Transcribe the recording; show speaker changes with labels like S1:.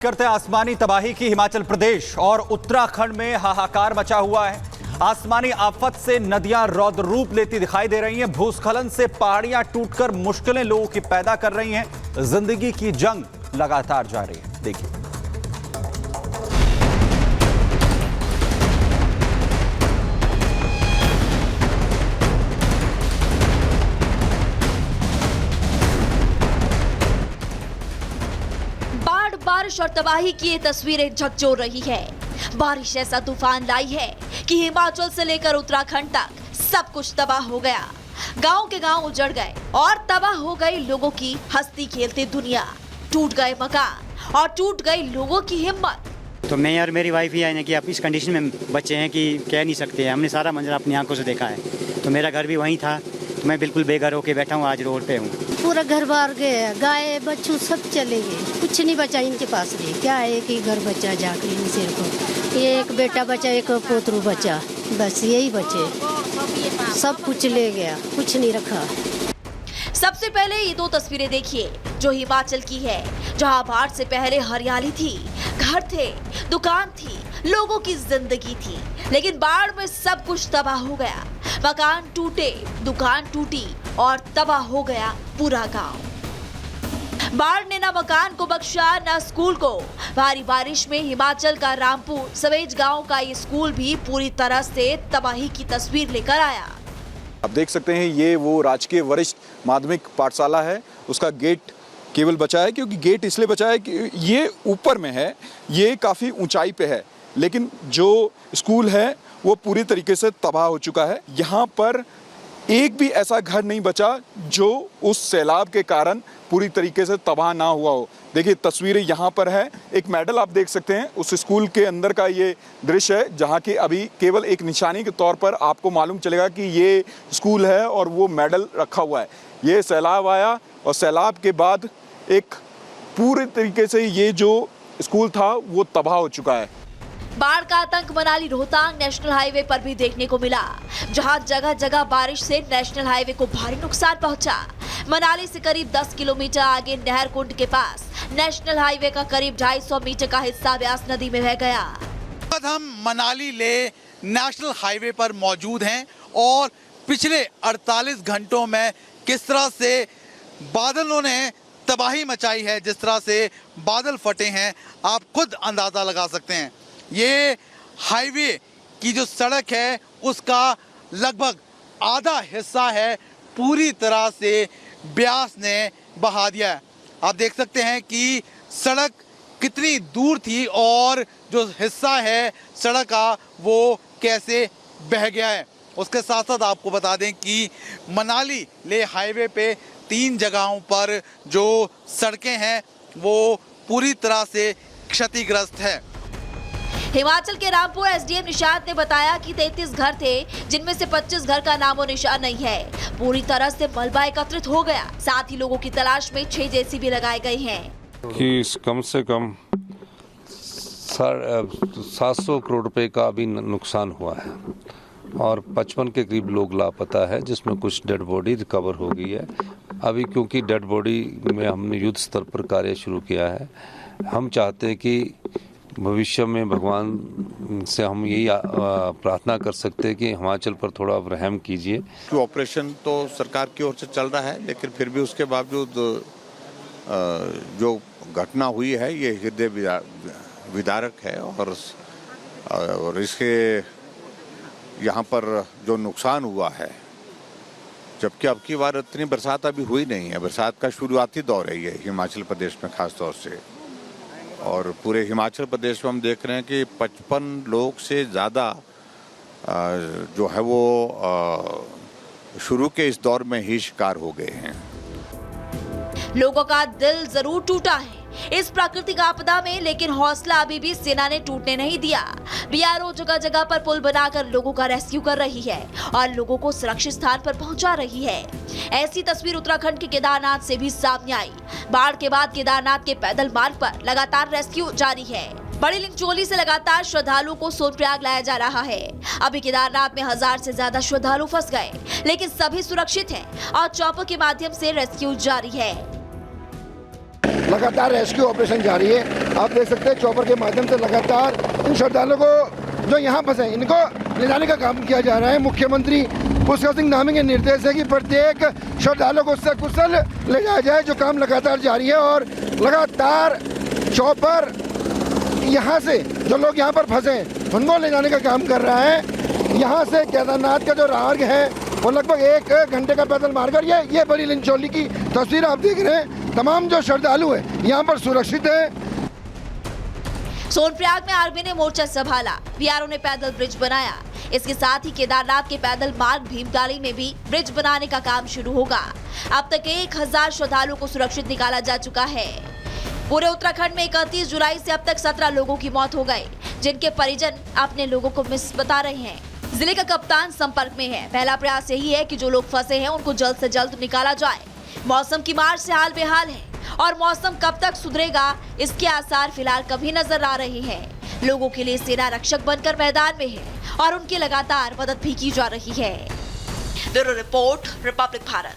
S1: करते आसमानी तबाही की। हिमाचल प्रदेश और उत्तराखंड में हाहाकार मचा हुआ है। आसमानी आफत से नदियां रौद्र रूप लेती दिखाई दे रही हैं। भूस्खलन से पहाड़ियां टूटकर मुश्किलें लोगों की पैदा कर रही हैं। जिंदगी की जंग लगातार जारी है। देखिए,
S2: बारिश और तबाही की ये तस्वीरें झकझोर रही है। बारिश ऐसा तूफान लाई है कि हिमाचल से लेकर उत्तराखंड तक सब कुछ तबाह हो गया। गांव के गांव उजड़ गए और तबाह हो गई लोगों की हंसती खेलती दुनिया। टूट गए मकान और टूट गई लोगों की हिम्मत।
S3: तो मैं और मेरी वाइफ ही आए कि आप इस कंडीशन में बचे हैं कि कह नहीं सकते। हमने सारा मंजर अपनी आंखों से देखा है। तो मेरा घर भी वहीं था, तो मैं बिल्कुल बेघर होके बैठा हूँ, आज रोड पे हूँ।
S4: पूरा घर बार गए, गाय बच्चू सब चले गए, कुछ नहीं बचा इनके पास भी। क्या है कि घर बचा जाके इनसे को, ये एक बेटा बचा, एक पोतरू बचा, बस यही बचे। सब कुछ ले गया, कुछ नहीं रखा।
S2: सबसे पहले ये दो तस्वीरें देखिए जो हिमाचल की है, जहां बाढ़ से पहले हरियाली थी, घर थे, दुकान थी, लोगों की जिंदगी थी। लेकिन बाढ़ में सब कुछ तबाह हो गया। मकान टूटे, दुकान टूटी और तबाह हो गया पूरा गांव। बाढ़ ने ना मकान को बख्शा, ना स्कूल को। भारी बारिश में हिमाचल का रामपुर सवेज गांव का ये स्कूल भी पूरी तरह से तबाही की तस्वीर लेकर आया।
S5: आप देख सकते हैं, ये वो राजकीय वरिष्ठ माध्यमिक पाठशाला है। उसका गेट केवल बचा है, क्योंकि गेट इसलिए बचा है कि ये ऊपर में है, ये काफ़ी ऊंचाई पे है। लेकिन जो स्कूल है वो पूरी तरीके से तबाह हो चुका है। यहाँ पर एक भी ऐसा घर नहीं बचा जो उस सैलाब के कारण पूरी तरीके से तबाह ना हुआ हो। देखिए, तस्वीरें यहाँ पर है। एक मेडल आप देख सकते हैं, उस स्कूल के अंदर का ये दृश्य है, जहाँ की अभी केवल एक निशानी के तौर पर आपको मालूम चलेगा कि ये स्कूल है और वो मेडल रखा हुआ है। ये सैलाब आया और सैलाब के बाद एक पूरे तरीके से ये जो स्कूल था वो तबाह हो चुका है।
S2: बाढ़ का आतंक मनाली रोहतांग नेशनल हाईवे पर भी देखने को मिला, जहां जगह जगह बारिश से नेशनल हाईवे को भारी नुकसान पहुंचा। मनाली से करीब 10 किलोमीटर आगे नहर कुंड के पास नेशनल हाईवे का करीब 250 मीटर का हिस्सा ब्यास नदी में बह गया।
S6: हम मनाली ले नेशनल हाईवे पर मौजूद हैं और पिछले 48 घंटों में किस तरह से बादलों ने तबाही मचाई है, जिस तरह से बादल फटे हैं, आप खुद अंदाजा लगा सकते हैं। ये हाईवे की जो सड़क है उसका लगभग आधा हिस्सा है पूरी तरह से ब्यास ने बहा दिया है। आप देख सकते हैं कि सड़क कितनी दूर थी और जो हिस्सा है सड़क का वो कैसे बह गया है। उसके साथ साथ आपको बता दें कि मनाली ले हाईवे पे 3 जगहों पर जो सड़कें हैं वो पूरी तरह से क्षतिग्रस्त है।
S2: हिमाचल के रामपुर एसडीएम निशांत ने बताया कि 33 घर थे, जिनमें से 25 घर का नामो निशान नहीं है। पूरी तरह से मलबा एकत्रित हो गया। साथ ही लोगों की तलाश में 6 जेसीबी लगाए गए हैं।
S7: कि कम से कम 700 करोड़ रुपए का अभी नुकसान हुआ है और 55 के करीब लोग लापता है, जिसमें कुछ डेड बॉडी रिकवर हो गई है। अभी क्योंकि डेड बॉडी में हमने युद्ध स्तर पर कार्य शुरू किया है, हम चाहते हैं कि भविष्य में भगवान से हम यही प्रार्थना कर सकते हैं कि हिमाचल पर थोड़ा रहम कीजिए।
S8: ऑपरेशन तो सरकार की ओर से चल रहा है, लेकिन फिर भी उसके बावजूद जो घटना हुई है ये हृदय विदारक है और इसके यहाँ पर जो नुकसान हुआ है, जबकि अब की बार इतनी बरसात अभी हुई नहीं है। बरसात का शुरुआती दौर है ये हिमाचल प्रदेश में खास तौर से, और पूरे हिमाचल प्रदेश में हम देख रहे हैं कि 55 लोग से ज़्यादा जो है वो शुरू के इस दौर में ही शिकार हो गए हैं।
S2: लोगों का दिल जरूर टूटा है इस प्राकृतिक आपदा में, लेकिन हौसला अभी भी सेना ने टूटने नहीं दिया। बीआरओ जगह जगह पर पुल बनाकर लोगों का रेस्क्यू कर रही है और लोगों को सुरक्षित स्थान पर पहुंचा रही है। ऐसी तस्वीर उत्तराखंड के केदारनाथ से भी सामने आई। बाढ़ के बाद केदारनाथ के पैदल मार्ग पर लगातार रेस्क्यू जारी है। बड़ी लिंगचोली से लगातार श्रद्धालुओं को सोनप्रयाग लाया जा रहा है। अभी केदारनाथ में 1000 से ज्यादा श्रद्धालु फंस गए, लेकिन सभी सुरक्षित हैं और चॉपर के माध्यम से रेस्क्यू जारी है।
S9: लगातार रेस्क्यू ऑपरेशन जारी है। आप देख सकते हैं चॉपर के माध्यम से लगातार इन श्रद्धालुओं को जो यहाँ फंसे इनको ले जाने का काम किया जा रहा है। मुख्यमंत्री पुष्कर सिंह धामी के निर्देश है कि प्रत्येक श्रद्धालु को सकुशल ले जाया जाए, जो काम लगातार जारी है। और लगातार चॉपर यहाँ से जो लोग यहाँ पर फंसे हैं उनको ले जाने का काम कर रहा है। यहाँ से केदारनाथ का जो मार्ग है वो लगभग 1 घंटे का पैदल मार्ग है। ये बड़ी लिंचोली की तस्वीर आप देख रहे हैं। तमाम जो श्रद्धालु है यहाँ पर सुरक्षित है।
S2: सोनप्रयाग में आर्मी ने मोर्चा संभाला, बीआरओ ने पैदल ब्रिज बनाया। इसके साथ ही केदारनाथ के पैदल मार्ग भीमताली में भी ब्रिज बनाने का काम शुरू होगा। अब तक 1000 श्रद्धालुओं को सुरक्षित निकाला जा चुका है। पूरे उत्तराखंड में 31 जुलाई से अब तक 17 लोगों की मौत हो गई, जिनके परिजन अपने लोगों को मिस बता रहे हैं। जिले का कप्तान संपर्क में है। पहला प्रयास यही है कि जो लोग फंसे हैं उनको जल्द से जल्द निकाला जाए। मौसम की मार से हाल बेहाल है और मौसम कब तक सुधरेगा इसके आसार फिलहाल कभी नजर आ रहे हैं। लोगों के लिए सेना रक्षक बनकर मैदान में है और उनकी लगातार मदद भी की जा रही है। Bureau report, Republic Bharat.